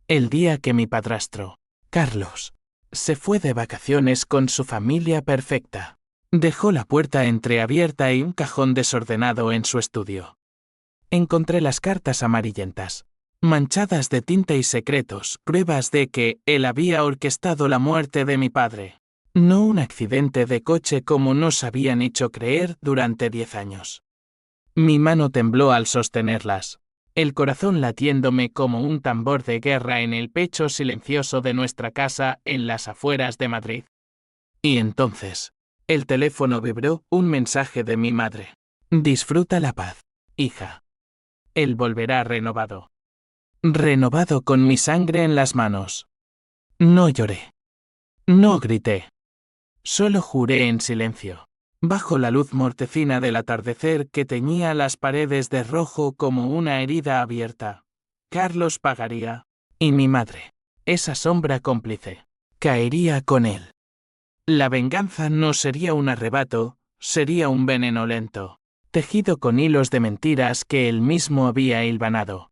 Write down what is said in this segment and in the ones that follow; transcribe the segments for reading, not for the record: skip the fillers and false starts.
El día que mi padrastro, Carlos, se fue de vacaciones con su familia perfecta. Dejó la puerta entreabierta y un cajón desordenado en su estudio. Encontré las cartas amarillentas, manchadas de tinta y secretos, pruebas de que él había orquestado la muerte de mi padre. No un accidente de coche como nos habían hecho creer durante 10 años. Mi mano tembló al sostenerlas, el corazón latiéndome como un tambor de guerra en el pecho silencioso de nuestra casa en las afueras de Madrid. Y entonces, el teléfono vibró, un mensaje de mi madre. Disfruta la paz, hija. Él volverá renovado. Renovado con mi sangre en las manos. No lloré. No grité. Solo juré en silencio, bajo la luz mortecina del atardecer que teñía las paredes de rojo como una herida abierta. Carlos pagaría. Y mi madre, esa sombra cómplice, caería con él. La venganza no sería un arrebato, sería un veneno lento, tejido con hilos de mentiras que él mismo había hilvanado.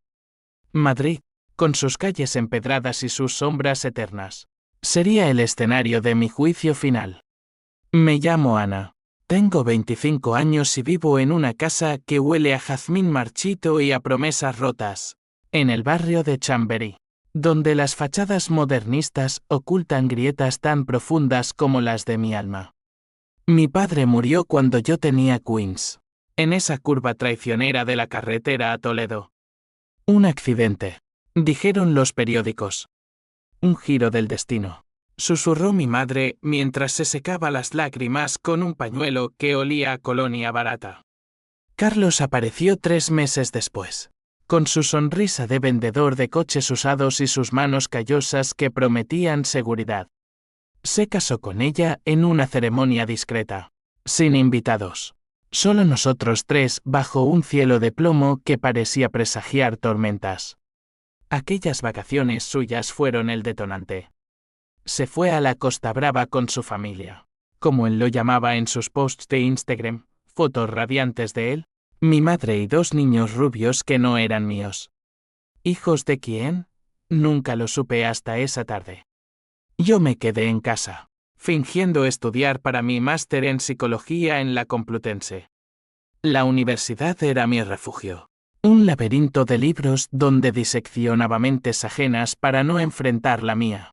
Madrid, con sus calles empedradas y sus sombras eternas, sería el escenario de mi juicio final. Me llamo Ana. Tengo 25 años y vivo en una casa que huele a jazmín marchito y a promesas rotas, en el barrio de Chamberí, donde las fachadas modernistas ocultan grietas tan profundas como las de mi alma. Mi padre murió cuando yo tenía Queens, en esa curva traicionera de la carretera a Toledo. Un accidente, dijeron los periódicos. Un giro del destino, susurró mi madre mientras se secaba las lágrimas con un pañuelo que olía a colonia barata. Carlos apareció 3 meses después, con su sonrisa de vendedor de coches usados y sus manos callosas que prometían seguridad. Se casó con ella en una ceremonia discreta, sin invitados. Solo nosotros 3 bajo un cielo de plomo que parecía presagiar tormentas. Aquellas vacaciones suyas fueron el detonante. Se fue a la Costa Brava con su familia, como él lo llamaba en sus posts de Instagram, fotos radiantes de él, mi madre y 2 niños rubios que no eran míos. ¿Hijos de quién? Nunca lo supe hasta esa tarde. Yo me quedé en casa, fingiendo estudiar para mi máster en psicología en la Complutense. La universidad era mi refugio. Un laberinto de libros donde diseccionaba mentes ajenas para no enfrentar la mía.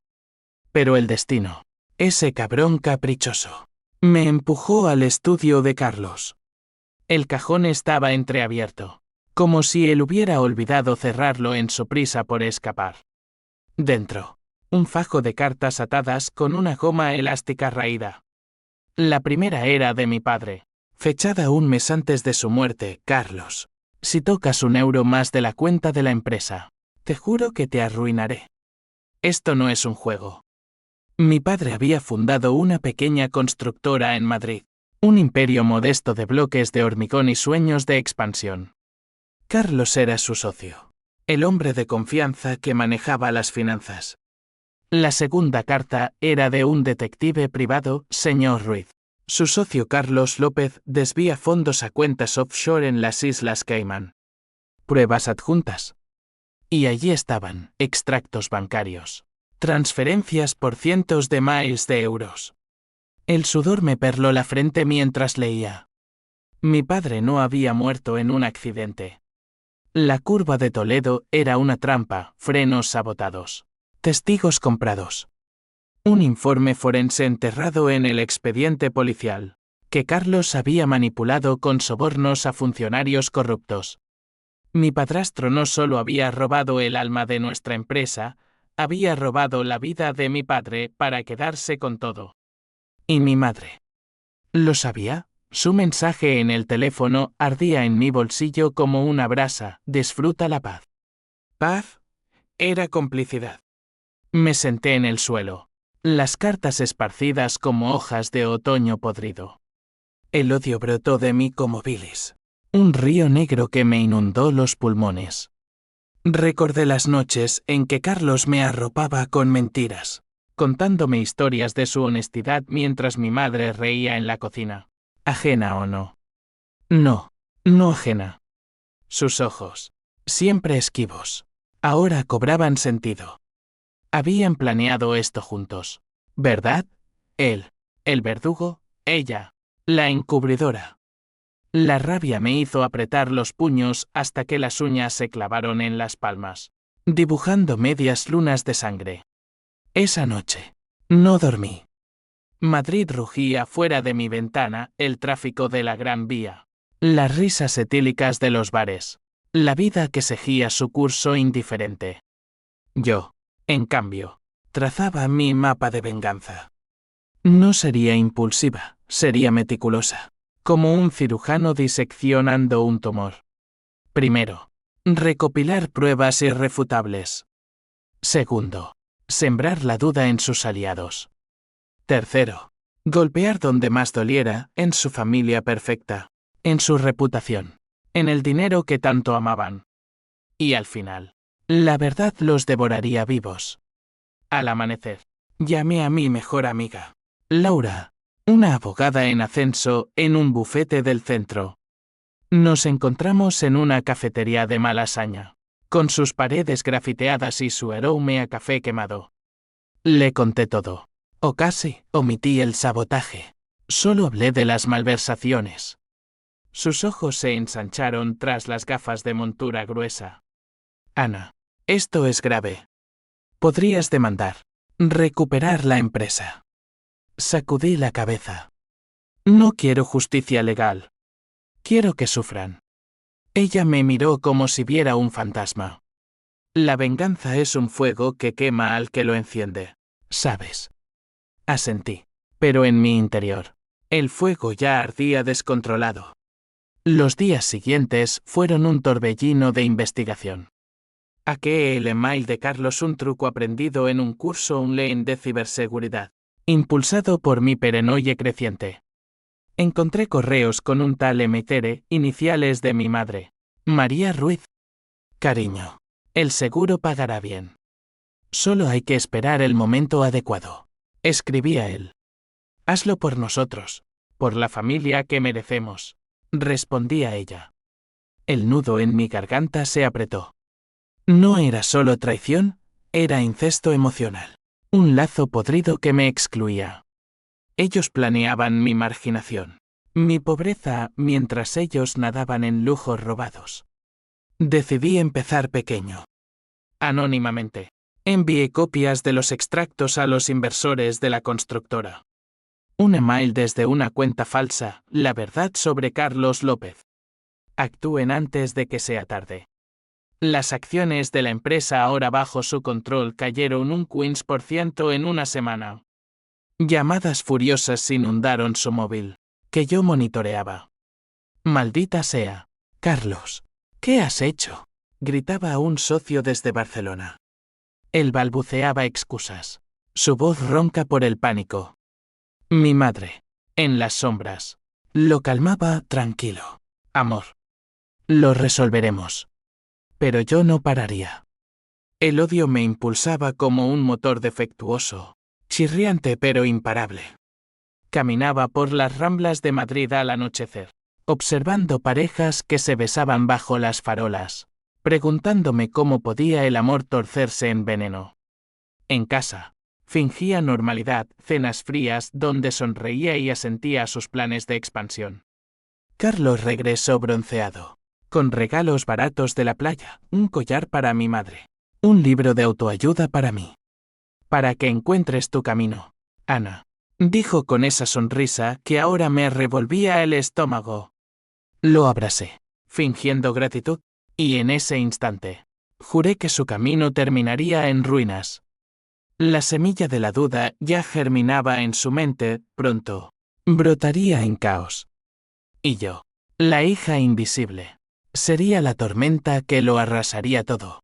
Pero el destino, ese cabrón caprichoso, me empujó al estudio de Carlos. El cajón estaba entreabierto, como si él hubiera olvidado cerrarlo en su prisa por escapar. Dentro, un fajo de cartas atadas con una goma elástica raída. La primera era de mi padre, fechada un mes antes de su muerte. Carlos, si tocas €1 más de la cuenta de la empresa, te juro que te arruinaré. Esto no es un juego. Mi padre había fundado una pequeña constructora en Madrid, un imperio modesto de bloques de hormigón y sueños de expansión. Carlos era su socio, el hombre de confianza que manejaba las finanzas. La segunda carta era de un detective privado, señor Ruiz. Su socio Carlos López desvía fondos a cuentas offshore en las Islas Caimán. Pruebas adjuntas. Y allí estaban, extractos bancarios. Transferencias por cientos de miles de euros. El sudor me perló la frente mientras leía. Mi padre no había muerto en un accidente. La curva de Toledo era una trampa, frenos sabotados. Testigos comprados. Un informe forense enterrado en el expediente policial, que Carlos había manipulado con sobornos a funcionarios corruptos. Mi padrastro no solo había robado el alma de nuestra empresa, había robado la vida de mi padre para quedarse con todo. ¿Y mi madre? ¿Lo sabía? Su mensaje en el teléfono ardía en mi bolsillo como una brasa. Disfruta la paz. Paz era complicidad. Me senté en el suelo, las cartas esparcidas como hojas de otoño podrido. El odio brotó de mí como bilis, un río negro que me inundó los pulmones. Recordé las noches en que Carlos me arropaba con mentiras, contándome historias de su honestidad mientras mi madre reía en la cocina. ¿Ajena o no? No, no ajena. Sus ojos, siempre esquivos, ahora cobraban sentido. Habían planeado esto juntos, ¿verdad? Él, el verdugo, ella, la encubridora. La rabia me hizo apretar los puños hasta que las uñas se clavaron en las palmas, dibujando medias lunas de sangre. Esa noche, no dormí. Madrid rugía fuera de mi ventana, el tráfico de la Gran Vía, las risas etílicas de los bares, la vida que seguía su curso indiferente. Yo, en cambio, trazaba mi mapa de venganza. No sería impulsiva, sería meticulosa, como un cirujano diseccionando un tumor. Primero, recopilar pruebas irrefutables. Segundo, sembrar la duda en sus aliados. Tercero, golpear donde más doliera, en su familia perfecta, en su reputación, en el dinero que tanto amaban. Y al final, la verdad los devoraría vivos. Al amanecer, llamé a mi mejor amiga, Laura, una abogada en ascenso, en un bufete del centro. Nos encontramos en una cafetería de Malasaña, con sus paredes grafiteadas y su aroma a café quemado. Le conté todo. O casi, omití el sabotaje. Solo hablé de las malversaciones. Sus ojos se ensancharon tras las gafas de montura gruesa. Ana, esto es grave. Podrías demandar. Recuperar la empresa. Sacudí la cabeza. No quiero justicia legal. Quiero que sufran. Ella me miró como si viera un fantasma. La venganza es un fuego que quema al que lo enciende, ¿sabes? Asentí, pero en mi interior, el fuego ya ardía descontrolado. Los días siguientes fueron un torbellino de investigación. Hackeé el email de Carlos, un truco aprendido en un curso online de ciberseguridad, impulsado por mi paranoia creciente. Encontré correos con un tal Emetere, iniciales de mi madre, María Ruiz. Cariño, el seguro pagará bien. Solo hay que esperar el momento adecuado. Escribía él. Hazlo por nosotros, por la familia que merecemos, respondía ella. El nudo en mi garganta se apretó. No era solo traición, era incesto emocional. Un lazo podrido que me excluía. Ellos planeaban mi marginación, mi pobreza, mientras ellos nadaban en lujos robados. Decidí empezar pequeño. Anónimamente, envié copias de los extractos a los inversores de la constructora. Un email desde una cuenta falsa, la verdad sobre Carlos López. Actúen antes de que sea tarde. Las acciones de la empresa ahora bajo su control cayeron un 15% en una semana. Llamadas furiosas inundaron su móvil, que yo monitoreaba. Maldita sea, Carlos, ¿qué has hecho?, gritaba a un socio desde Barcelona. Él balbuceaba excusas, su voz ronca por el pánico. Mi madre, en las sombras, lo calmaba tranquilo. Amor. Lo resolveremos. Pero yo no pararía. El odio me impulsaba como un motor defectuoso, chirriante pero imparable. Caminaba por las ramblas de Madrid al anochecer, observando parejas que se besaban bajo las farolas, preguntándome cómo podía el amor torcerse en veneno. En casa, fingía normalidad, cenas frías donde sonreía y asentía a sus planes de expansión. Carlos regresó bronceado, con regalos baratos de la playa, un collar para mi madre, un libro de autoayuda para mí. Para que encuentres tu camino, Ana, dijo con esa sonrisa que ahora me revolvía el estómago. Lo abracé, fingiendo gratitud, y en ese instante, juré que su camino terminaría en ruinas. La semilla de la duda ya germinaba en su mente, pronto brotaría en caos. Y yo, la hija invisible, sería la tormenta que lo arrasaría todo.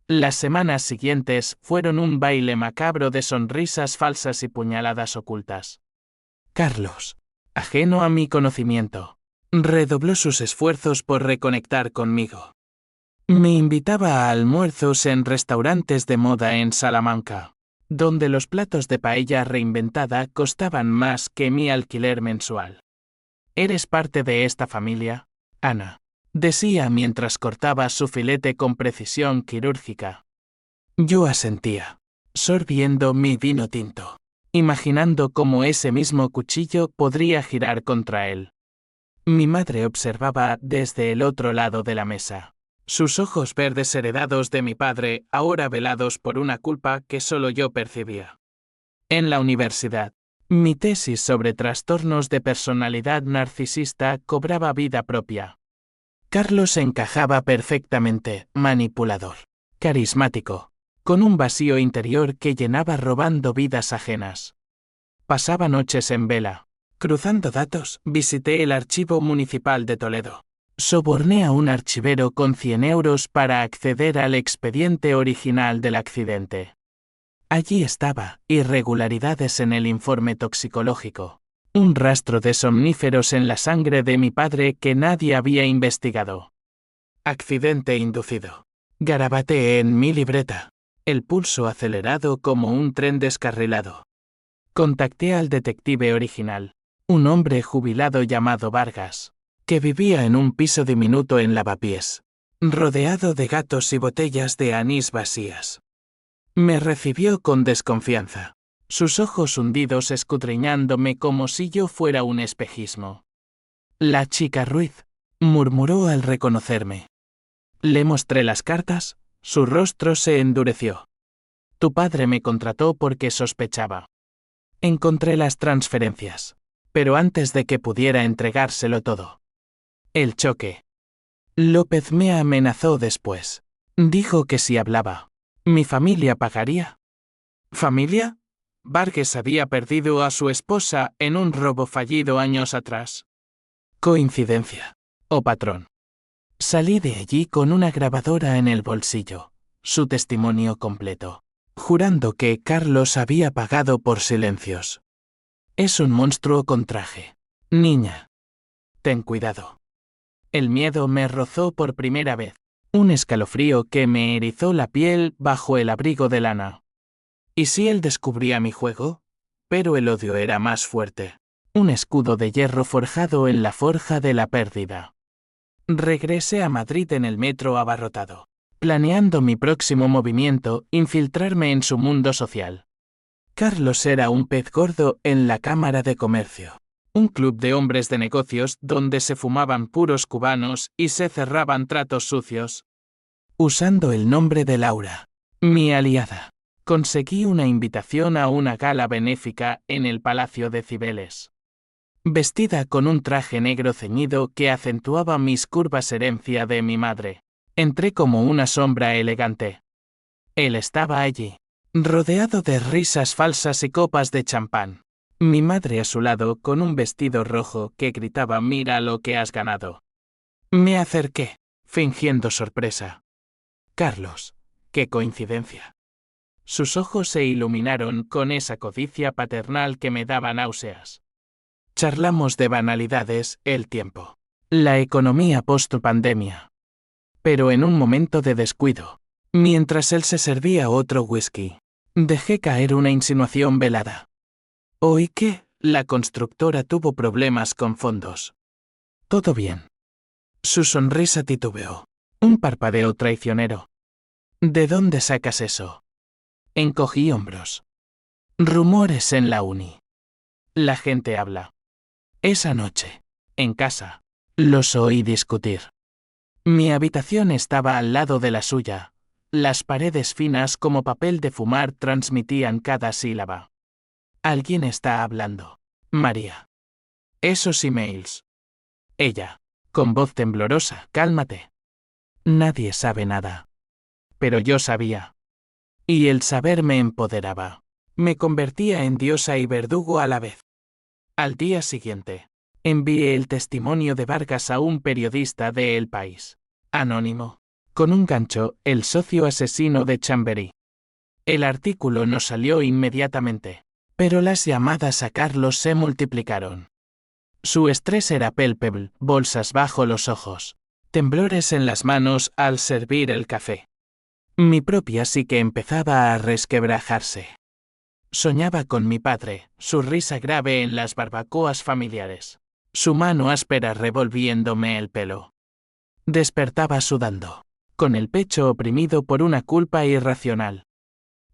Las semanas siguientes fueron un baile macabro de sonrisas falsas y puñaladas ocultas. Carlos, ajeno a mi conocimiento, redobló sus esfuerzos por reconectar conmigo. Me invitaba a almuerzos en restaurantes de moda en Salamanca, donde los platos de paella reinventada costaban más que mi alquiler mensual. ¿Eres parte de esta familia, Ana?, decía mientras cortaba su filete con precisión quirúrgica. Yo asentía. sorbiendo mi vino tinto, imaginando cómo ese mismo cuchillo podría girar contra él. Mi madre observaba desde el otro lado de la mesa. Sus ojos verdes heredados de mi padre, ahora velados por una culpa que solo yo percibía. En la universidad, mi tesis sobre trastornos de personalidad narcisista cobraba vida propia. Carlos encajaba perfectamente, manipulador, carismático, con un vacío interior que llenaba robando vidas ajenas. Pasaba noches en vela. Cruzando datos, visité el Archivo Municipal de Toledo. Soborné a un archivero con 100 euros para acceder al expediente original del accidente. Allí estaba, irregularidades en el informe toxicológico. Un rastro de somníferos en la sangre de mi padre que nadie había investigado. Accidente inducido. Garabateé en mi libreta. El pulso acelerado como un tren descarrilado. Contacté al detective original, un hombre jubilado llamado Vargas, que vivía en un piso diminuto en Lavapiés, rodeado de gatos y botellas de anís vacías. Me recibió con desconfianza, sus ojos hundidos escudriñándome como si yo fuera un espejismo. La chica Ruiz, murmuró al reconocerme. Le mostré las cartas, su rostro se endureció. Tu padre me contrató porque sospechaba. Encontré las transferencias, pero antes de que pudiera entregárselo todo. El choque. López me amenazó después. Dijo que si hablaba, mi familia pagaría. ¿Familia? Vargas había perdido a su esposa en un robo fallido años atrás. Coincidencia. Oh patrón. Salí de allí con una grabadora en el bolsillo, su testimonio completo, jurando que Carlos había pagado por silencios. Es un monstruo con traje. Niña. Ten cuidado. El miedo me rozó por primera vez, un escalofrío que me erizó la piel bajo el abrigo de lana. ¿Y si él descubría mi juego? Pero el odio era más fuerte. Un escudo de hierro forjado en la forja de la pérdida. Regresé a Madrid en el metro abarrotado, planeando mi próximo movimiento, infiltrarme en su mundo social. Carlos era un pez gordo en la Cámara de Comercio, un club de hombres de negocios donde se fumaban puros cubanos y se cerraban tratos sucios. Usando el nombre de Laura, mi aliada, conseguí una invitación a una gala benéfica en el Palacio de Cibeles. Vestida con un traje negro ceñido que acentuaba mis curvas herencia de mi madre, entré como una sombra elegante. Él estaba allí, rodeado de risas falsas y copas de champán. Mi madre a su lado con un vestido rojo que gritaba «Mira lo que has ganado». Me acerqué, fingiendo sorpresa. Carlos, qué coincidencia. Sus ojos se iluminaron con esa codicia paternal que me daba náuseas. Charlamos de banalidades, el tiempo, la economía post-pandemia. Pero en un momento de descuido, mientras él se servía otro whisky, dejé caer una insinuación velada. Oí que la constructora tuvo problemas con fondos. Todo bien. Su sonrisa titubeó. Un parpadeo traicionero. ¿De dónde sacas eso? Encogí hombros. Rumores en la uni. La gente habla. Esa noche, en casa, los oí discutir. Mi habitación estaba al lado de la suya. Las paredes finas como papel de fumar transmitían cada sílaba. Alguien está hablando. María. Esos emails. Ella, con voz temblorosa, cálmate. Nadie sabe nada. Pero yo sabía. Y el saber me empoderaba. Me convertía en diosa y verdugo a la vez. Al día siguiente, envié el testimonio de Vargas a un periodista de El País. Anónimo. Con un gancho, el socio asesino de Chamberí. El artículo no salió inmediatamente, pero las llamadas a Carlos se multiplicaron. Su estrés era palpable, bolsas bajo los ojos, temblores en las manos al servir el café. Mi propia psique empezaba a resquebrajarse. Soñaba con mi padre, su risa grave en las barbacoas familiares, su mano áspera revolviéndome el pelo. Despertaba sudando, con el pecho oprimido por una culpa irracional.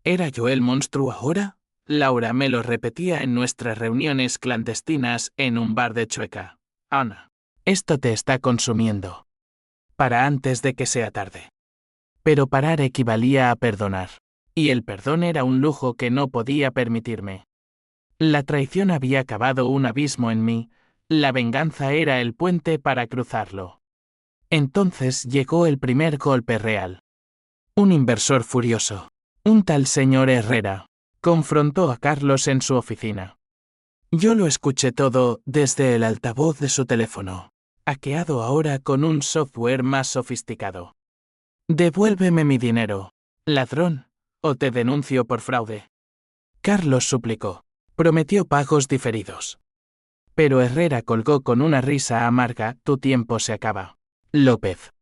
¿Era yo el monstruo ahora? Laura me lo repetía en nuestras reuniones clandestinas en un bar de Chueca. Ana, esto te está consumiendo. Para antes de que sea tarde. Pero parar equivalía a perdonar. Y el perdón era un lujo que no podía permitirme. La traición había cavado un abismo en mí, la venganza era el puente para cruzarlo. Entonces llegó el primer golpe real. Un inversor furioso, un tal señor Herrera, confrontó a Carlos en su oficina. Yo lo escuché todo desde el altavoz de su teléfono, hackeado ahora con un software más sofisticado. «Devuélveme mi dinero, ladrón, o te denuncio por fraude». Carlos suplicó. Prometió pagos diferidos. Pero Herrera colgó con una risa amarga: «Tu tiempo se acaba, López».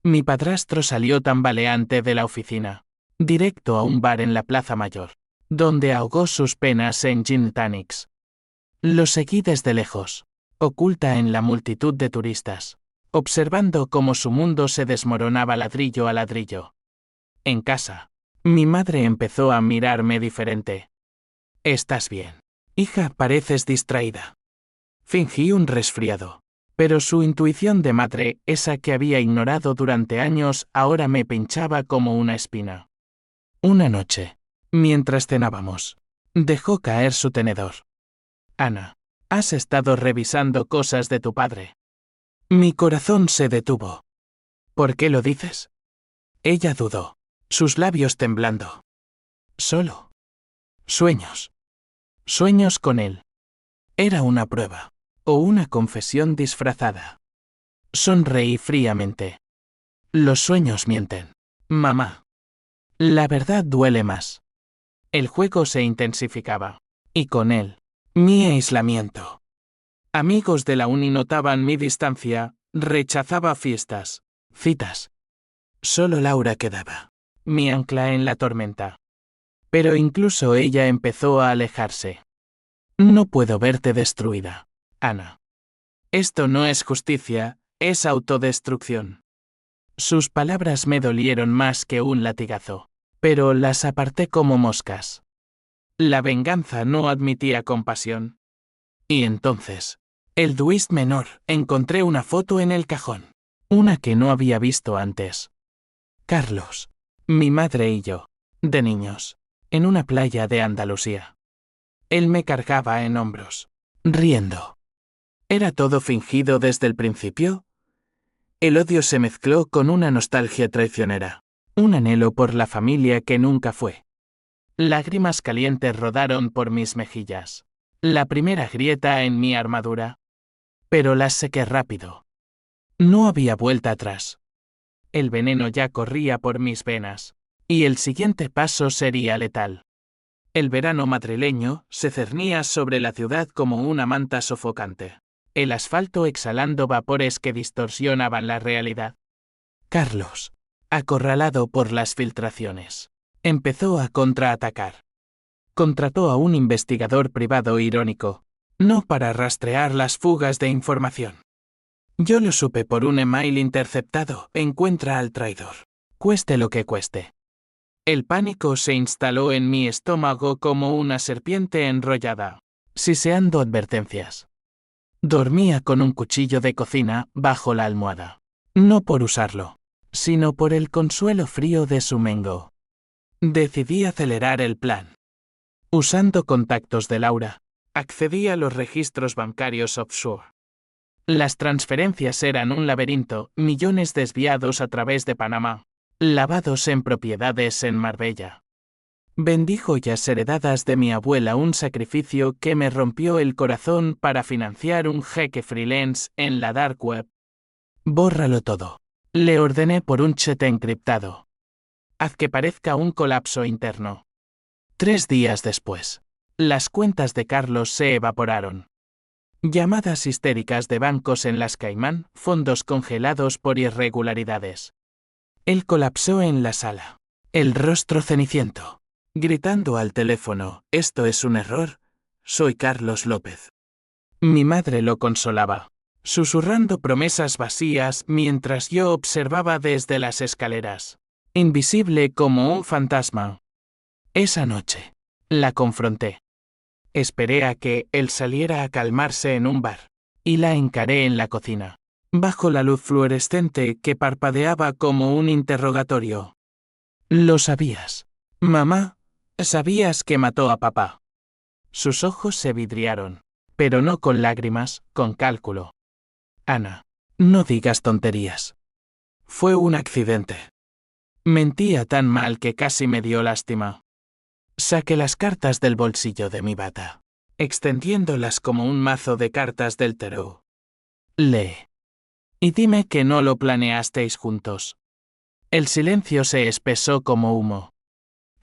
Mi padrastro salió tambaleante de la oficina, directo a un bar en la Plaza Mayor, donde ahogó sus penas en gin tonics. Lo seguí desde lejos, oculta en la multitud de turistas, observando cómo su mundo se desmoronaba ladrillo a ladrillo. En casa, mi madre empezó a mirarme diferente. «¿Estás bien? Hija, pareces distraída». Fingí un resfriado. Pero su intuición de madre, esa que había ignorado durante años, ahora me pinchaba como una espina. Una noche, mientras cenábamos, dejó caer su tenedor. «Ana, has estado revisando cosas de tu padre». Mi corazón se detuvo. «¿Por qué lo dices?» Ella dudó, sus labios temblando. «Solo. Sueños. Sueños con él». Era una prueba. O una confesión disfrazada. Sonreí fríamente. Los sueños mienten, mamá. La verdad duele más. El juego se intensificaba. Y con él, mi aislamiento. Amigos de la uni notaban mi distancia, rechazaba fiestas, citas. Solo Laura quedaba, mi ancla en la tormenta. Pero incluso ella empezó a alejarse. «No puedo verte destruida, Ana. Esto no es justicia, es autodestrucción». Sus palabras me dolieron más que un latigazo, pero las aparté como moscas. La venganza no admitía compasión. Y entonces, el twist menor, encontré una foto en el cajón. Una que no había visto antes. Carlos, mi madre y yo, de niños, en una playa de Andalucía. Él me cargaba en hombros, riendo. ¿Era todo fingido desde el principio? El odio se mezcló con una nostalgia traicionera, un anhelo por la familia que nunca fue. Lágrimas calientes rodaron por mis mejillas, la primera grieta en mi armadura. Pero las sequé rápido. No había vuelta atrás. El veneno ya corría por mis venas, y el siguiente paso sería letal. El verano madrileño se cernía sobre la ciudad como una manta sofocante. El asfalto exhalando vapores que distorsionaban la realidad. Carlos, acorralado por las filtraciones, empezó a contraatacar. Contrató a un investigador privado irónico, no para rastrear las fugas de información. Yo lo supe por un email interceptado: «Encuentra al traidor, cueste lo que cueste». El pánico se instaló en mi estómago como una serpiente enrollada, siseando advertencias. Dormía con un cuchillo de cocina bajo la almohada. No por usarlo, sino por el consuelo frío de su mengo. Decidí acelerar el plan. Usando contactos de Laura, accedí a los registros bancarios offshore. Las transferencias eran un laberinto: millones desviados a través de Panamá, lavados en propiedades en Marbella. Vendí joyas heredadas de mi abuela, un sacrificio que me rompió el corazón para financiar un jeque freelance en la dark web. «Bórralo todo», le ordené por un chat encriptado. «Haz que parezca un colapso interno». 3 días después, las cuentas de Carlos se evaporaron. Llamadas histéricas de bancos en las Caimán, fondos congelados por irregularidades. Él colapsó en la sala, el rostro ceniciento, gritando al teléfono: «Esto es un error, soy Carlos López». Mi madre lo consolaba, susurrando promesas vacías mientras yo observaba desde las escaleras, invisible como un fantasma. Esa noche, la confronté. Esperé a que él saliera a calmarse en un bar, y la encaré en la cocina, bajo la luz fluorescente que parpadeaba como un interrogatorio. ¿Lo sabías, mamá? ¿Sabías que mató a papá? Sus ojos se vidriaron, pero no con lágrimas, con cálculo. Ana, no digas tonterías. Fue un accidente. Mentía tan mal que casi me dio lástima. Saqué las cartas del bolsillo de mi bata, extendiéndolas como un mazo de cartas del tarot. Lee. Y dime que no lo planeasteis juntos. El silencio se espesó como humo.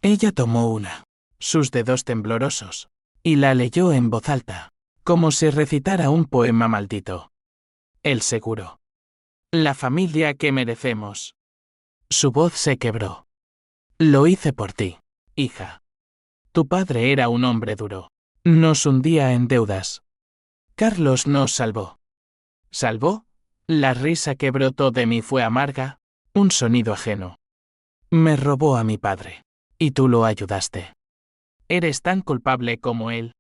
Ella tomó una, sus dedos temblorosos, y la leyó en voz alta, como si recitara un poema maldito. El seguro. La familia que merecemos. Su voz se quebró. Lo hice por ti, hija. Tu padre era un hombre duro. Nos hundía en deudas. Carlos nos salvó. ¿Salvó? La risa que brotó de mí fue amarga, un sonido ajeno. Me robó a mi padre. Y tú lo ayudaste. Eres tan culpable como él.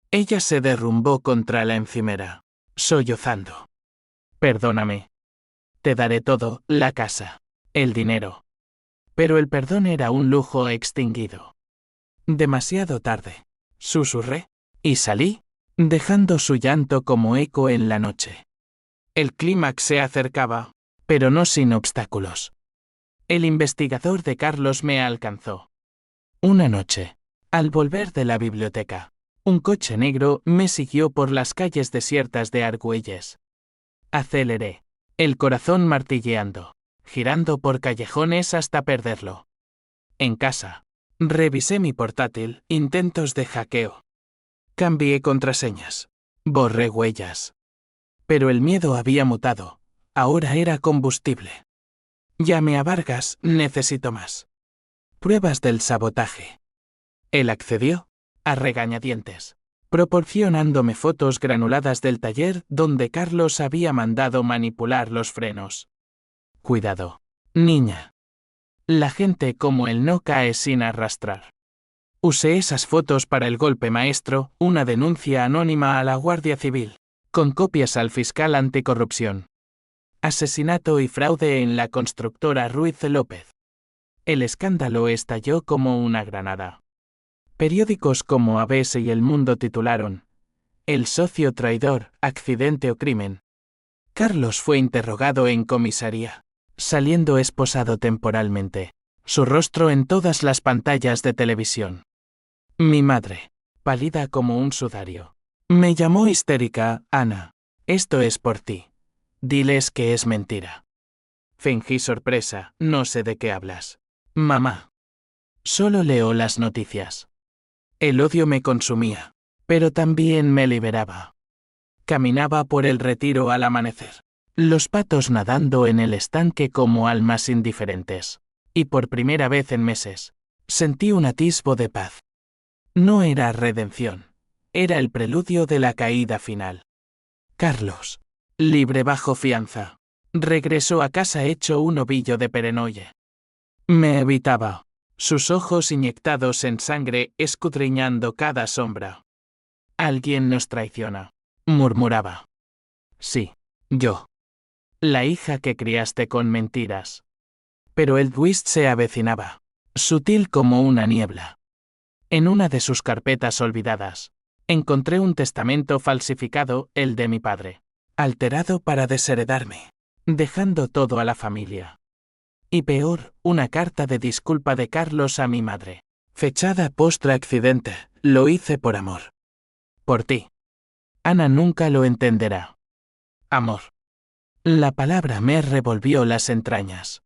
Ella se derrumbó contra la encimera, sollozando. Perdóname. Te daré todo, la casa, el dinero. Pero el perdón era un lujo extinguido. Demasiado tarde, susurré, y salí, dejando su llanto como eco en la noche. El clímax se acercaba, pero no sin obstáculos. El investigador de Carlos me alcanzó. Una noche, al volver de la biblioteca, un coche negro me siguió por las calles desiertas de Argüelles. Aceleré, el corazón martilleando, girando por callejones hasta perderlo. En casa, revisé mi portátil, intentos de hackeo. Cambié contraseñas, borré huellas. Pero el miedo había mutado, ahora era combustible. Llamé a Vargas, necesito más. Pruebas del sabotaje. Él accedió, a regañadientes, proporcionándome fotos granuladas del taller donde Carlos había mandado manipular los frenos. Cuidado, niña. La gente como él no cae sin arrastrar. Usé esas fotos para el golpe maestro, una denuncia anónima a la Guardia Civil, con copias al fiscal anticorrupción. Asesinato y fraude en la constructora Ruiz López. El escándalo estalló como una granada. Periódicos como ABC y El Mundo titularon: El socio traidor, accidente o crimen. Carlos fue interrogado en comisaría, saliendo esposado temporalmente, su rostro en todas las pantallas de televisión. Mi madre, pálida como un sudario, me llamó histérica. Ana, esto es por ti. Diles que es mentira. Fingí sorpresa, no sé de qué hablas. Mamá. Solo leo las noticias. El odio me consumía, pero también me liberaba. Caminaba por el retiro al amanecer, los patos nadando en el estanque como almas indiferentes, y por primera vez en meses, sentí un atisbo de paz. No era redención, era el preludio de la caída final. Carlos, libre bajo fianza, regresó a casa hecho un ovillo de perenoye. Me evitaba, sus ojos inyectados en sangre escudriñando cada sombra. Alguien nos traiciona, murmuraba. Sí, yo. La hija que criaste con mentiras. Pero el twist se avecinaba, sutil como una niebla. En una de sus carpetas olvidadas, encontré un testamento falsificado, el de mi padre, alterado para desheredarme, dejando todo a la familia. Y peor, una carta de disculpa de Carlos a mi madre, fechada post-accidente, lo hice por amor. Por ti. Ana nunca lo entenderá. Amor. La palabra me revolvió las entrañas.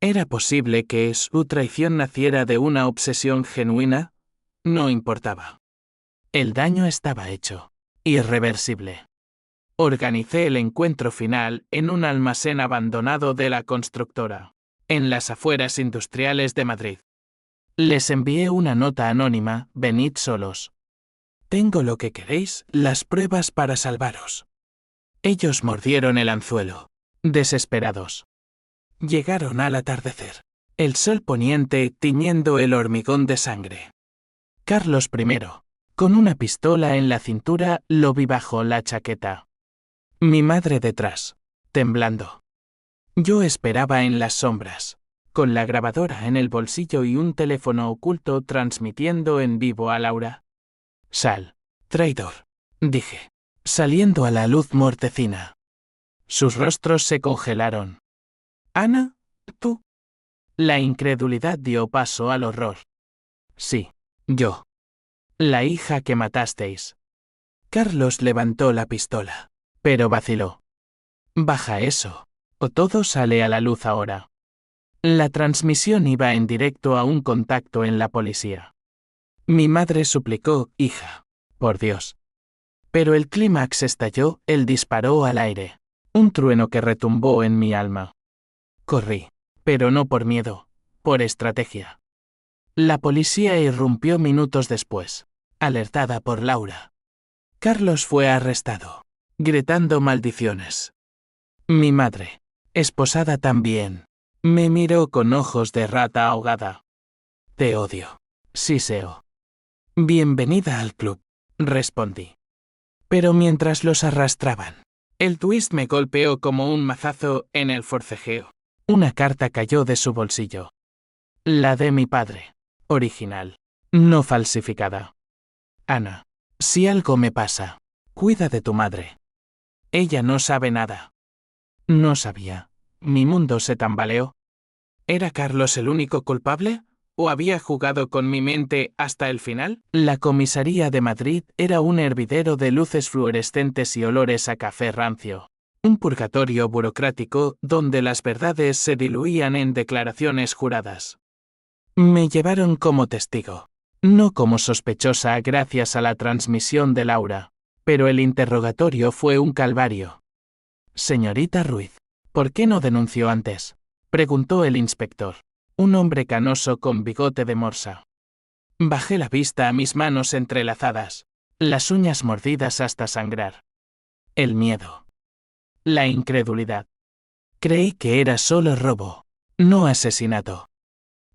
¿Era posible que su traición naciera de una obsesión genuina? No importaba. El daño estaba hecho, irreversible. Organicé el encuentro final en un almacén abandonado de la constructora, en las afueras industriales de Madrid. Les envié una nota anónima: venid solos. Tengo lo que queréis, las pruebas para salvaros. Ellos mordieron el anzuelo, desesperados. Llegaron al atardecer, El sol poniente tiñendo el hormigón de sangre. Carlos I, con una pistola en la cintura, lo vi bajo la chaqueta. Mi madre detrás, temblando. Yo esperaba en las sombras, con la grabadora en el bolsillo y un teléfono oculto transmitiendo en vivo a Laura. Sal, traidor, dije, saliendo a la luz mortecina. Sus rostros se congelaron. Ana, ¿tú? La incredulidad dio paso al horror. Sí, yo. La hija que matasteis. Carlos levantó la pistola, pero vaciló. Baja eso, o todo sale a la luz ahora. La transmisión iba en directo a un contacto en la policía. Mi madre suplicó, hija, por Dios. Pero el clímax estalló, él disparó al aire. Un trueno que retumbó en mi alma. Corrí, pero no por miedo, por estrategia. La policía irrumpió minutos después, alertada por Laura. Carlos fue arrestado, gritando maldiciones. Mi madre, esposada también, me miró con ojos de rata ahogada. Te odio, Siseo. Bienvenida al club, respondí. Pero mientras los arrastraban, el twist me golpeó como un mazazo en el forcejeo. Una carta cayó de su bolsillo. La de mi padre, original, no falsificada. Ana, si algo me pasa, cuida de tu madre. Ella no sabe nada. No sabía. Mi mundo se tambaleó. ¿Era Carlos el único culpable? ¿O había jugado con mi mente hasta el final? La comisaría de Madrid era un hervidero de luces fluorescentes y olores a café rancio. Un purgatorio burocrático donde las verdades se diluían en declaraciones juradas. Me llevaron como testigo, no como sospechosa gracias a la transmisión de Laura, pero el interrogatorio fue un calvario. Señorita Ruiz, ¿por qué no denunció antes?, preguntó el inspector, un hombre canoso con bigote de morsa. Bajé la vista a mis manos entrelazadas, las uñas mordidas hasta sangrar. El miedo. La incredulidad. Creí que era solo robo, no asesinato.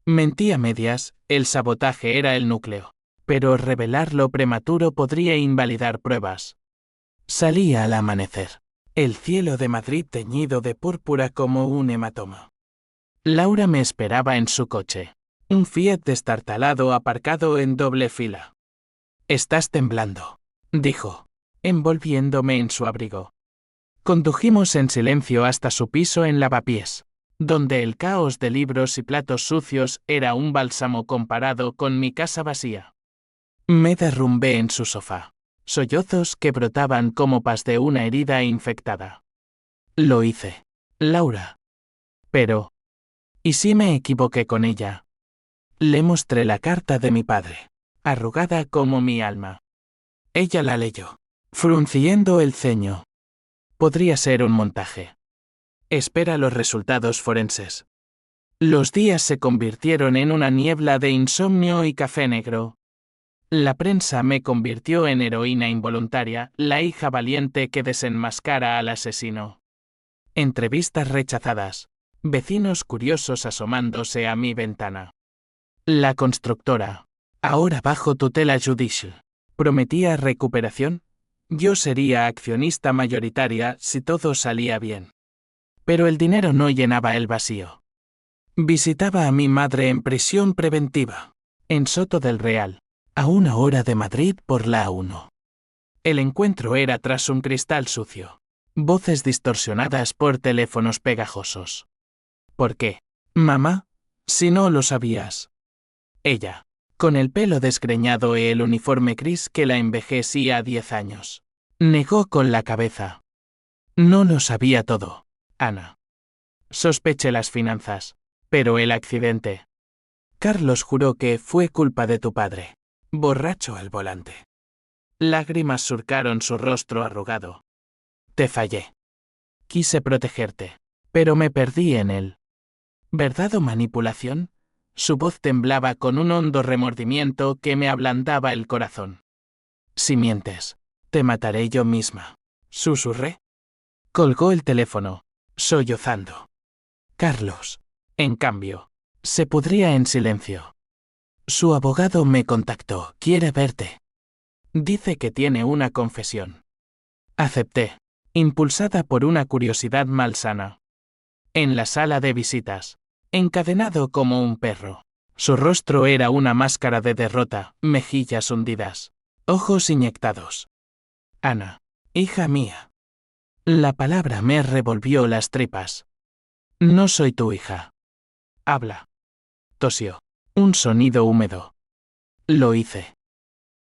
Mentí a medias, el sabotaje era el núcleo, pero revelarlo prematuro podría invalidar pruebas. Salía al amanecer, el cielo de Madrid teñido de púrpura como un hematoma. Laura me esperaba en su coche, un Fiat destartalado aparcado en doble fila. Estás temblando, dijo, envolviéndome en su abrigo. Condujimos en silencio hasta su piso en Lavapiés, donde el caos de libros y platos sucios era un bálsamo comparado con mi casa vacía. Me derrumbé en su sofá, sollozos que brotaban como pas de una herida infectada. Lo hice, Laura. Pero, ¿y si me equivoqué con ella? Le mostré la carta de mi padre, arrugada como mi alma. Ella la leyó, frunciendo el ceño. Podría ser un montaje. Espera los resultados forenses. Los días se convirtieron en una niebla de insomnio y café negro. La prensa me convirtió en heroína involuntaria, la hija valiente que desenmascara al asesino. Entrevistas rechazadas. Vecinos curiosos asomándose a mi ventana. La constructora, ahora bajo tutela judicial, prometía recuperación. Yo sería accionista mayoritaria si todo salía bien. Pero el dinero no llenaba el vacío. Visitaba a mi madre en prisión preventiva, en Soto del Real, a 1 hora de Madrid por la A1. El encuentro era tras un cristal sucio. Voces distorsionadas por teléfonos pegajosos. ¿Por qué, mamá? Si no lo sabías. Ella, con el pelo desgreñado y el uniforme gris que la envejecía a 10 años, negó con la cabeza. No lo sabía todo, Ana. Sospeché las finanzas, pero el accidente. Carlos juró que fue culpa de tu padre, borracho al volante. Lágrimas surcaron su rostro arrugado. Te fallé. Quise protegerte, pero me perdí en él. ¿Verdad o manipulación? Su voz temblaba con un hondo remordimiento que me ablandaba el corazón. Si mientes, te mataré yo misma, susurré. Colgó el teléfono, sollozando. Carlos, en cambio, Se pudría en silencio. Su abogado me contactó. Quiere verte. Dice que tiene una confesión. Acepté, impulsada por una curiosidad malsana. En la sala de visitas, encadenado como un perro. Su rostro era una máscara de derrota, mejillas hundidas, ojos inyectados. Ana, hija mía. La palabra me revolvió las tripas. No soy tu hija. Habla. Tosió. Un sonido húmedo. Lo hice.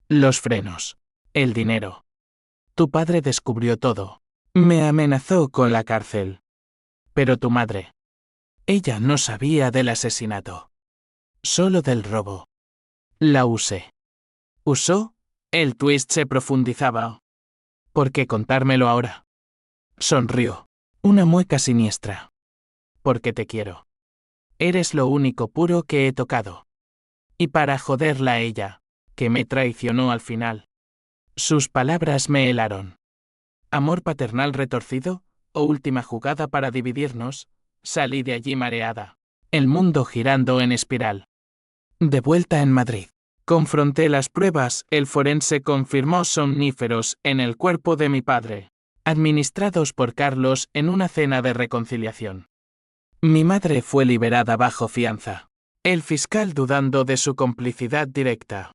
Los frenos. El dinero. Tu padre descubrió todo. Me amenazó con la cárcel. Pero tu madre. Ella no sabía del asesinato. Solo del robo. La usé. ¿Usó? El twist se profundizaba. ¿Por qué contármelo ahora? Sonrió. Una mueca siniestra. Porque te quiero. Eres lo único puro que he tocado. Y para joderla a ella, que me traicionó al final. Sus palabras me helaron. ¿Amor paternal retorcido? ¿O última jugada para dividirnos? Salí de allí mareada. El mundo girando en espiral. De vuelta en Madrid. Confronté las pruebas, el forense confirmó somníferos en el cuerpo de mi padre, administrados por Carlos en una cena de reconciliación. Mi madre fue liberada bajo fianza. El fiscal dudando de su complicidad directa.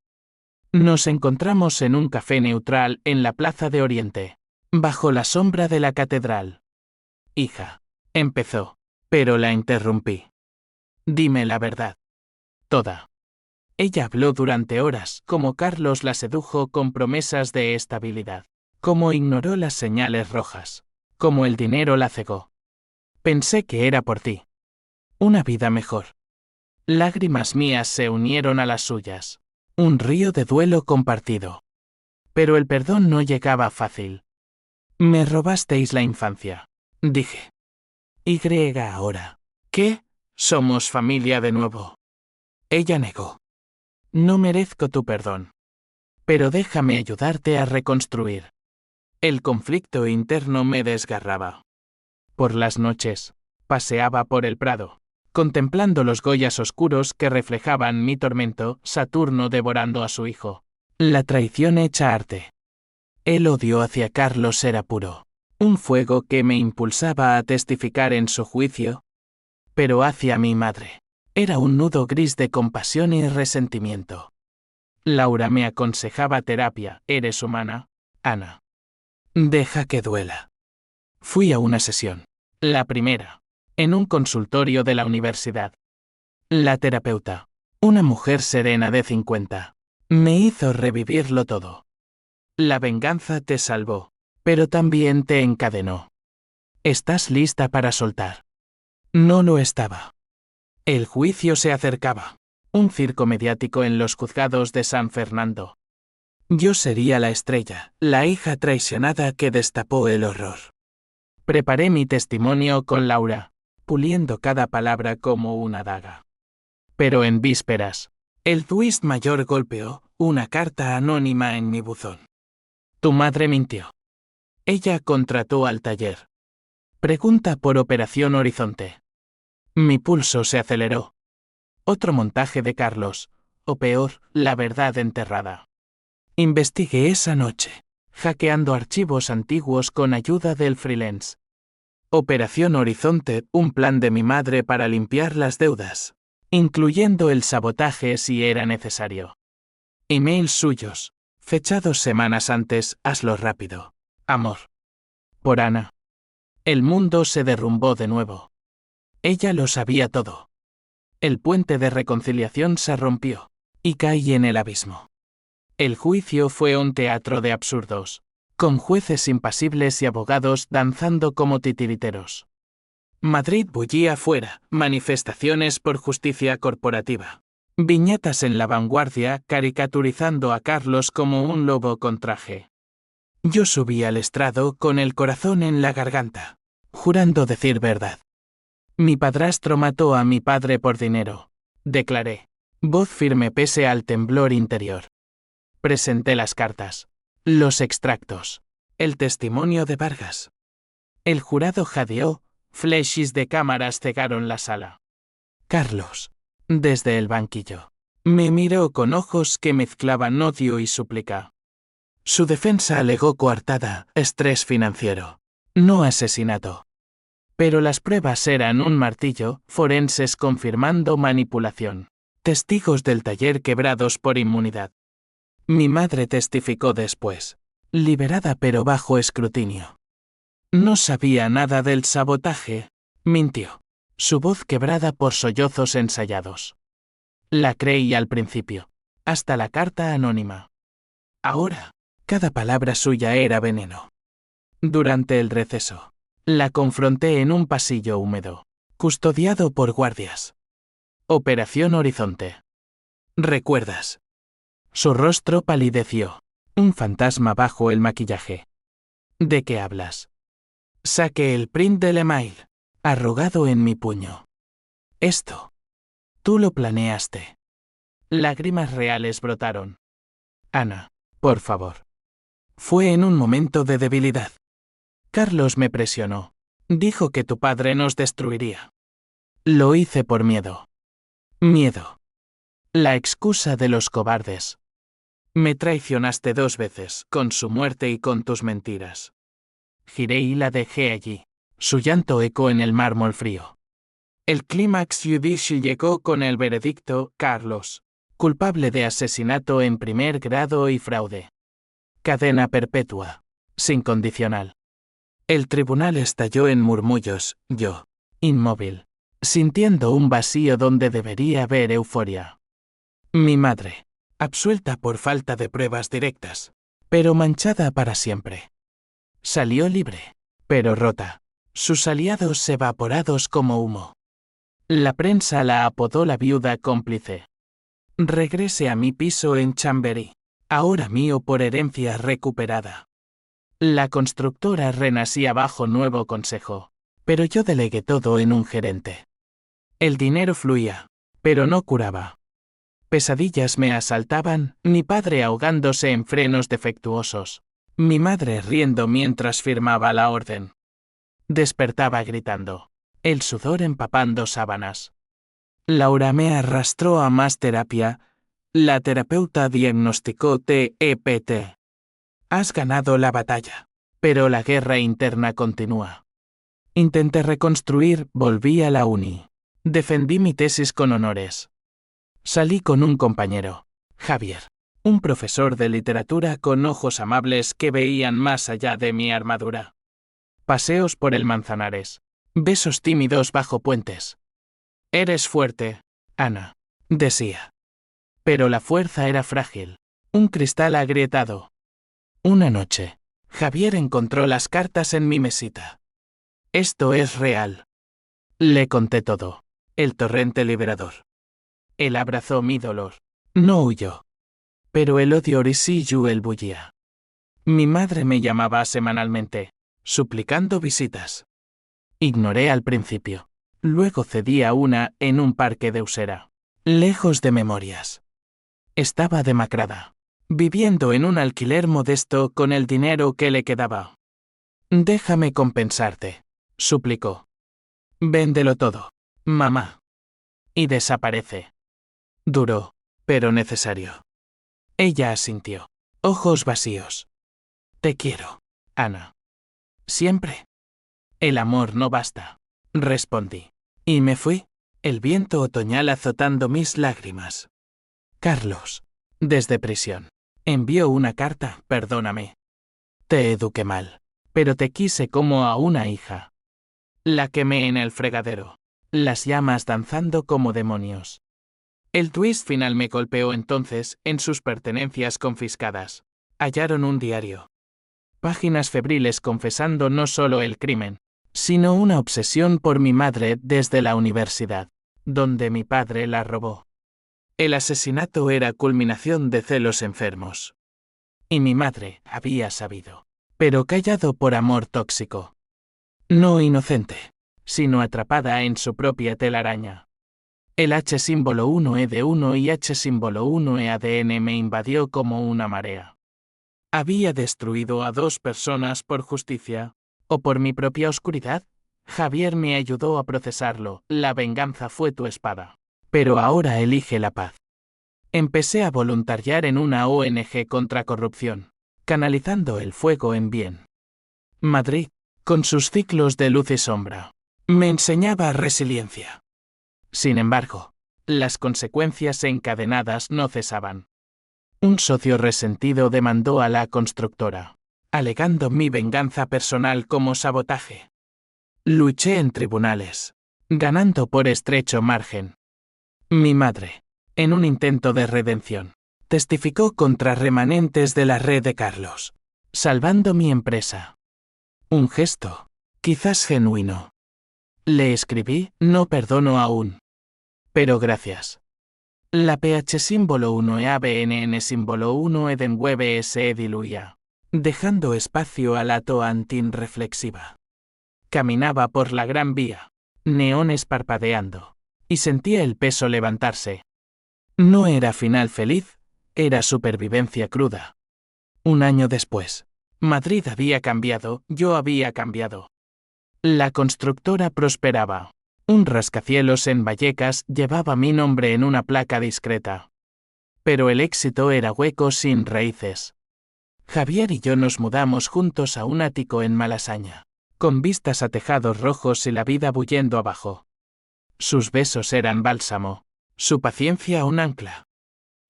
Nos encontramos en un café neutral en la Plaza de Oriente, bajo la sombra de la catedral. Hija, empezó, pero la interrumpí. Dime la verdad. Toda. Ella habló durante horas, como Carlos la sedujo con promesas de estabilidad, como ignoró las señales rojas, como el dinero la cegó. Pensé que era por ti. Una vida mejor. Lágrimas mías se unieron a las suyas. Un río de duelo compartido. Pero el perdón no llegaba fácil. Me robasteis la infancia, dije. Y ahora. ¿Qué? Somos familia de nuevo. Ella negó. No merezco tu perdón. Pero déjame ayudarte a reconstruir. El conflicto interno me desgarraba. Por las noches, paseaba por el prado, contemplando los goyas oscuros que reflejaban mi tormento, Saturno devorando a su hijo. La traición hecha arte. El odio hacia Carlos era puro, un fuego que me impulsaba a testificar en su juicio. Pero hacia mi madre, era un nudo gris de compasión y resentimiento. Laura me aconsejaba terapia, eres humana, Ana. Deja que duela. Fui a una sesión. La primera. En un consultorio de la universidad. La terapeuta, una mujer serena de 50, me hizo revivirlo todo. La venganza te salvó, pero también te encadenó. ¿Estás lista para soltar? No lo estaba. El juicio se acercaba. Un circo mediático en los juzgados de San Fernando. Yo sería la estrella, la hija traicionada que destapó el horror. Preparé mi testimonio con Laura, puliendo cada palabra como una daga. Pero en vísperas, el twist mayor golpeó una carta anónima en mi buzón. Tu madre mintió. Ella contrató al taller. Pregunta por Operación Horizonte. Mi pulso se aceleró. Otro montaje de Carlos, o peor, la verdad enterrada. Investigué esa noche, hackeando archivos antiguos con ayuda del freelance. Operación Horizonte, un plan de mi madre para limpiar las deudas, incluyendo el sabotaje si era necesario. Emails suyos, fechados semanas antes, hazlo rápido. Amor. Por Ana. El mundo se derrumbó de nuevo. Ella lo sabía todo. El puente de reconciliación se rompió, y caí en el abismo. El juicio fue un teatro de absurdos, con jueces impasibles y abogados danzando como titiriteros. Madrid bullía afuera, manifestaciones por justicia corporativa. Viñetas en La Vanguardia caricaturizando a Carlos como un lobo con traje. Yo subí al estrado con el corazón en la garganta, jurando decir verdad. Mi padrastro mató a mi padre por dinero, declaré, voz firme pese al temblor interior. Presenté las cartas, los extractos, el testimonio de Vargas. El jurado jadeó, flashes de cámaras cegaron la sala. Carlos, Desde el banquillo. Me miró con ojos que mezclaban odio y súplica. Su defensa alegó coartada, estrés financiero. No asesinato. Pero las pruebas eran un martillo, forenses confirmando manipulación. Testigos del taller quebrados por inmunidad. Mi madre testificó después. Liberada pero bajo escrutinio. No sabía nada del sabotaje. Mintió. Su voz quebrada por sollozos ensayados. La creí al principio. Hasta la carta anónima. Ahora, cada palabra suya era veneno. Durante el receso, la confronté en un pasillo húmedo, custodiado por guardias. Operación Horizonte. ¿Recuerdas? Su rostro palideció. Un fantasma bajo el maquillaje. ¿De qué hablas? Saqué el print del email, arrugado en mi puño. Esto. Tú lo planeaste. Lágrimas reales brotaron. Ana, por favor. Fue en un momento de debilidad. Carlos me presionó. Dijo que tu padre nos destruiría. Lo hice por miedo. Miedo. La excusa de los cobardes. Me traicionaste 2 veces, con su muerte y con tus mentiras. Giré y la dejé allí. Su llanto ecoó en el mármol frío. El clímax judicial llegó con el veredicto, Carlos, culpable de asesinato en primer grado y fraude. Cadena perpetua, sin condicional. El tribunal estalló en murmullos, yo, inmóvil, sintiendo un vacío donde debería haber euforia. Mi madre, absuelta por falta de pruebas directas, pero manchada para siempre. Salió libre, pero rota, sus aliados evaporados como humo. La prensa la apodó la viuda cómplice. Regrese a mi piso en Chamberí, ahora mío por herencia recuperada. La constructora renacía bajo nuevo consejo, pero yo delegué todo en un gerente. El dinero fluía, pero no curaba. Pesadillas me asaltaban, mi padre ahogándose en frenos defectuosos, mi madre riendo mientras firmaba la orden. Despertaba gritando, el sudor empapando sábanas. Laura me arrastró a más terapia. La terapeuta diagnosticó TEPT. Has ganado la batalla, pero la guerra interna continúa. Intenté reconstruir, volví a la uni. Defendí mi tesis con honores. Salí con un compañero, Javier, un profesor de literatura con ojos amables que veían más allá de mi armadura. Paseos por el Manzanares. Besos tímidos bajo puentes. Eres fuerte, Ana, decía. Pero la fuerza era frágil, un cristal agrietado. Una noche, Javier encontró las cartas en mi mesita. Esto es real. Le conté todo. El torrente liberador. Él abrazó mi dolor. No huyó. Pero el odio el bullía. Mi madre me llamaba semanalmente, suplicando visitas. Ignoré al principio. Luego cedí a una en un parque de Usera. Lejos de memorias. Estaba demacrada, viviendo en un alquiler modesto con el dinero que le quedaba. Déjame compensarte, suplicó. Véndelo todo, mamá. Y desaparece. Duró, pero necesario. Ella asintió, ojos vacíos. Te quiero, Ana. Siempre. El amor no basta, respondí. Y me fui, el viento otoñal azotando mis lágrimas. Carlos, desde prisión, envió una carta, perdóname. Te eduqué mal, pero te quise como a una hija. La quemé en el fregadero, las llamas danzando como demonios. El twist final me golpeó entonces, en sus pertenencias confiscadas. Hallaron un diario. Páginas febriles confesando no solo el crimen, sino una obsesión por mi madre desde la universidad, donde mi padre la robó. El asesinato era culminación de celos enfermos. Y mi madre había sabido, pero callado por amor tóxico. No inocente, sino atrapada en su propia telaraña. El H símbolo 1E de 1 y H símbolo 1E ADN me invadió como una marea. Había destruido a 2 personas por justicia, o por mi propia oscuridad. Javier me ayudó a procesarlo, la venganza fue tu espada. Pero ahora elige la paz. Empecé a voluntariar en una ONG contra corrupción, canalizando el fuego en bien. Madrid, con sus ciclos de luz y sombra, me enseñaba resiliencia. Sin embargo, las consecuencias encadenadas no cesaban. Un socio resentido demandó a la constructora, alegando mi venganza personal como sabotaje. Luché en tribunales, ganando por estrecho margen. Mi madre, en un intento de redención, testificó contra remanentes de la red de Carlos, salvando mi empresa. Un gesto, quizás genuino. Le escribí, no perdono aún. Pero gracias. La PH símbolo 1 e ABNN símbolo 1 Eden Web se diluía, dejando espacio a la toantin reflexiva. Caminaba por la Gran Vía, neones parpadeando, y sentía el peso levantarse. No era final feliz, era supervivencia cruda. Un año después, Madrid había cambiado, yo había cambiado. La constructora prosperaba. Un rascacielos en Vallecas llevaba mi nombre en una placa discreta. Pero el éxito era hueco sin raíces. Javier y yo nos mudamos juntos a un ático en Malasaña, con vistas a tejados rojos y la vida bullendo abajo. Sus besos eran bálsamo, su paciencia un ancla.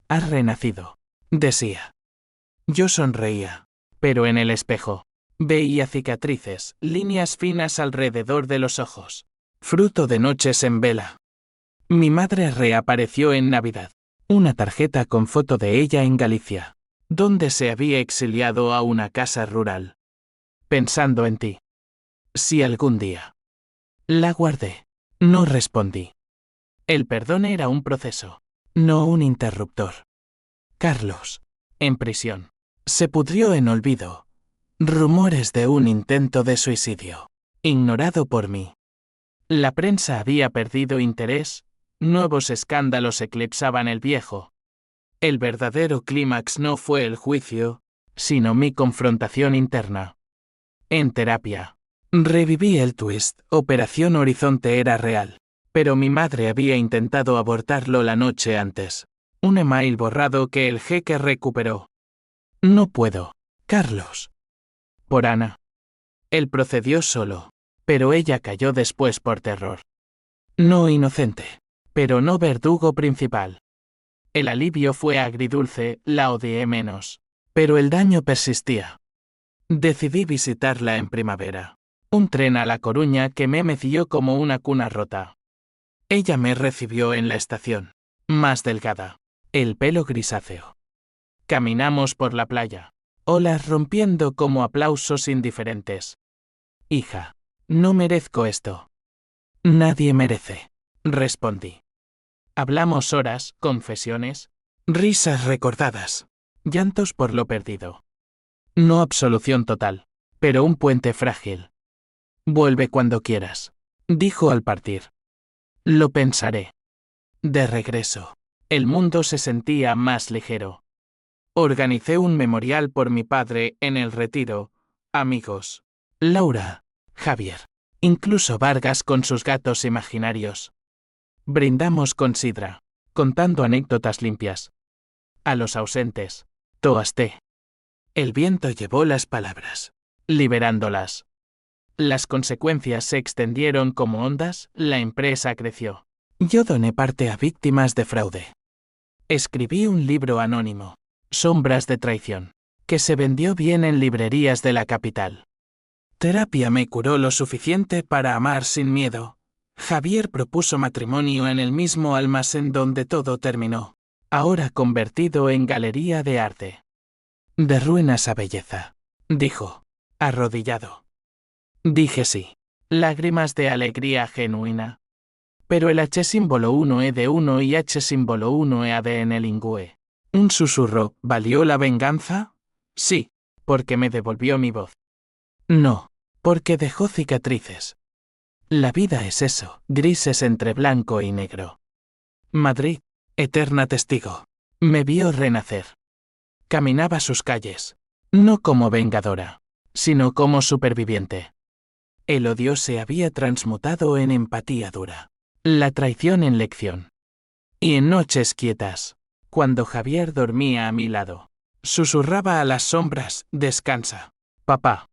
Has renacido, decía. Yo sonreía, pero en el espejo veía cicatrices, líneas finas alrededor de los ojos, fruto de noches en vela. Mi madre reapareció en Navidad, una tarjeta con foto de ella en Galicia, donde se había exiliado a una casa rural. Pensando en ti. Si algún día. La guardé. No respondí. El perdón era un proceso, no un interruptor. Carlos, en prisión, se pudrió en olvido. Rumores de un intento de suicidio, ignorado por mí. La prensa había perdido interés, nuevos escándalos eclipsaban el viejo. El verdadero clímax no fue el juicio, sino mi confrontación interna. En terapia, reviví el twist, Operación Horizonte era real, pero mi madre había intentado abortarlo la noche antes. Un email borrado que el jeque recuperó. No puedo, Carlos. Por Ana. Él procedió solo, pero ella cayó después por terror. No inocente, pero no verdugo principal. El alivio fue agridulce, la odié menos, pero el daño persistía. Decidí visitarla en primavera. Un tren a La Coruña que me meció como una cuna rota. Ella me recibió en la estación, más delgada, el pelo grisáceo. Caminamos por la playa, olas rompiendo como aplausos indiferentes. Hija, no merezco esto. Nadie merece, respondí. Hablamos horas, confesiones, risas recordadas, llantos por lo perdido. No absolución total, pero un puente frágil. Vuelve cuando quieras, dijo al partir. Lo pensaré. De regreso, el mundo se sentía más ligero. Organicé un memorial por mi padre en el Retiro, amigos, Laura, Javier, incluso Vargas con sus gatos imaginarios. Brindamos con sidra, contando anécdotas limpias. A los ausentes, toasté. El viento llevó las palabras, liberándolas. Las consecuencias se extendieron como ondas, la empresa creció. Yo doné parte a víctimas de fraude. Escribí un libro anónimo, Sombras de traición, que se vendió bien en librerías de la capital. Terapia me curó lo suficiente para amar sin miedo. Javier propuso matrimonio en el mismo almacén donde todo terminó, ahora convertido en galería de arte. De ruinas a belleza, dijo, arrodillado. Dije sí, lágrimas de alegría genuina. Pero el H símbolo 1 E de 1 y H símbolo 1 E ADN lingüe. Un susurro, ¿valió la venganza? Sí, porque me devolvió mi voz. No, porque dejó cicatrices. La vida es eso, grises entre blanco y negro. Madrid, eterna testigo, me vio renacer. Caminaba sus calles, no como vengadora, sino como superviviente. El odio se había transmutado en empatía dura, la traición en lección. Y en noches quietas, cuando Javier dormía a mi lado, susurraba a las sombras, descansa, papá.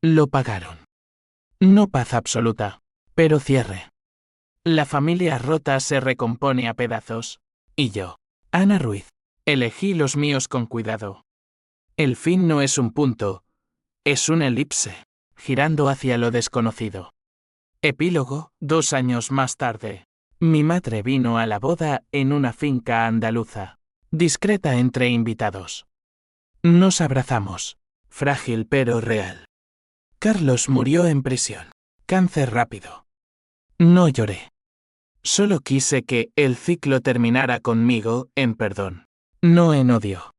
Lo pagaron. No paz absoluta, pero cierre. La familia rota se recompone a pedazos. Y yo, Ana Ruiz, elegí los míos con cuidado. El fin no es un punto, es una elipse, girando hacia lo desconocido. Epílogo, 2 años más tarde. Mi madre vino a la boda en una finca andaluza, discreta entre invitados. Nos abrazamos, frágil pero real. Carlos murió en prisión. Cáncer rápido. No lloré. Solo quise que el ciclo terminara conmigo en perdón, no en odio.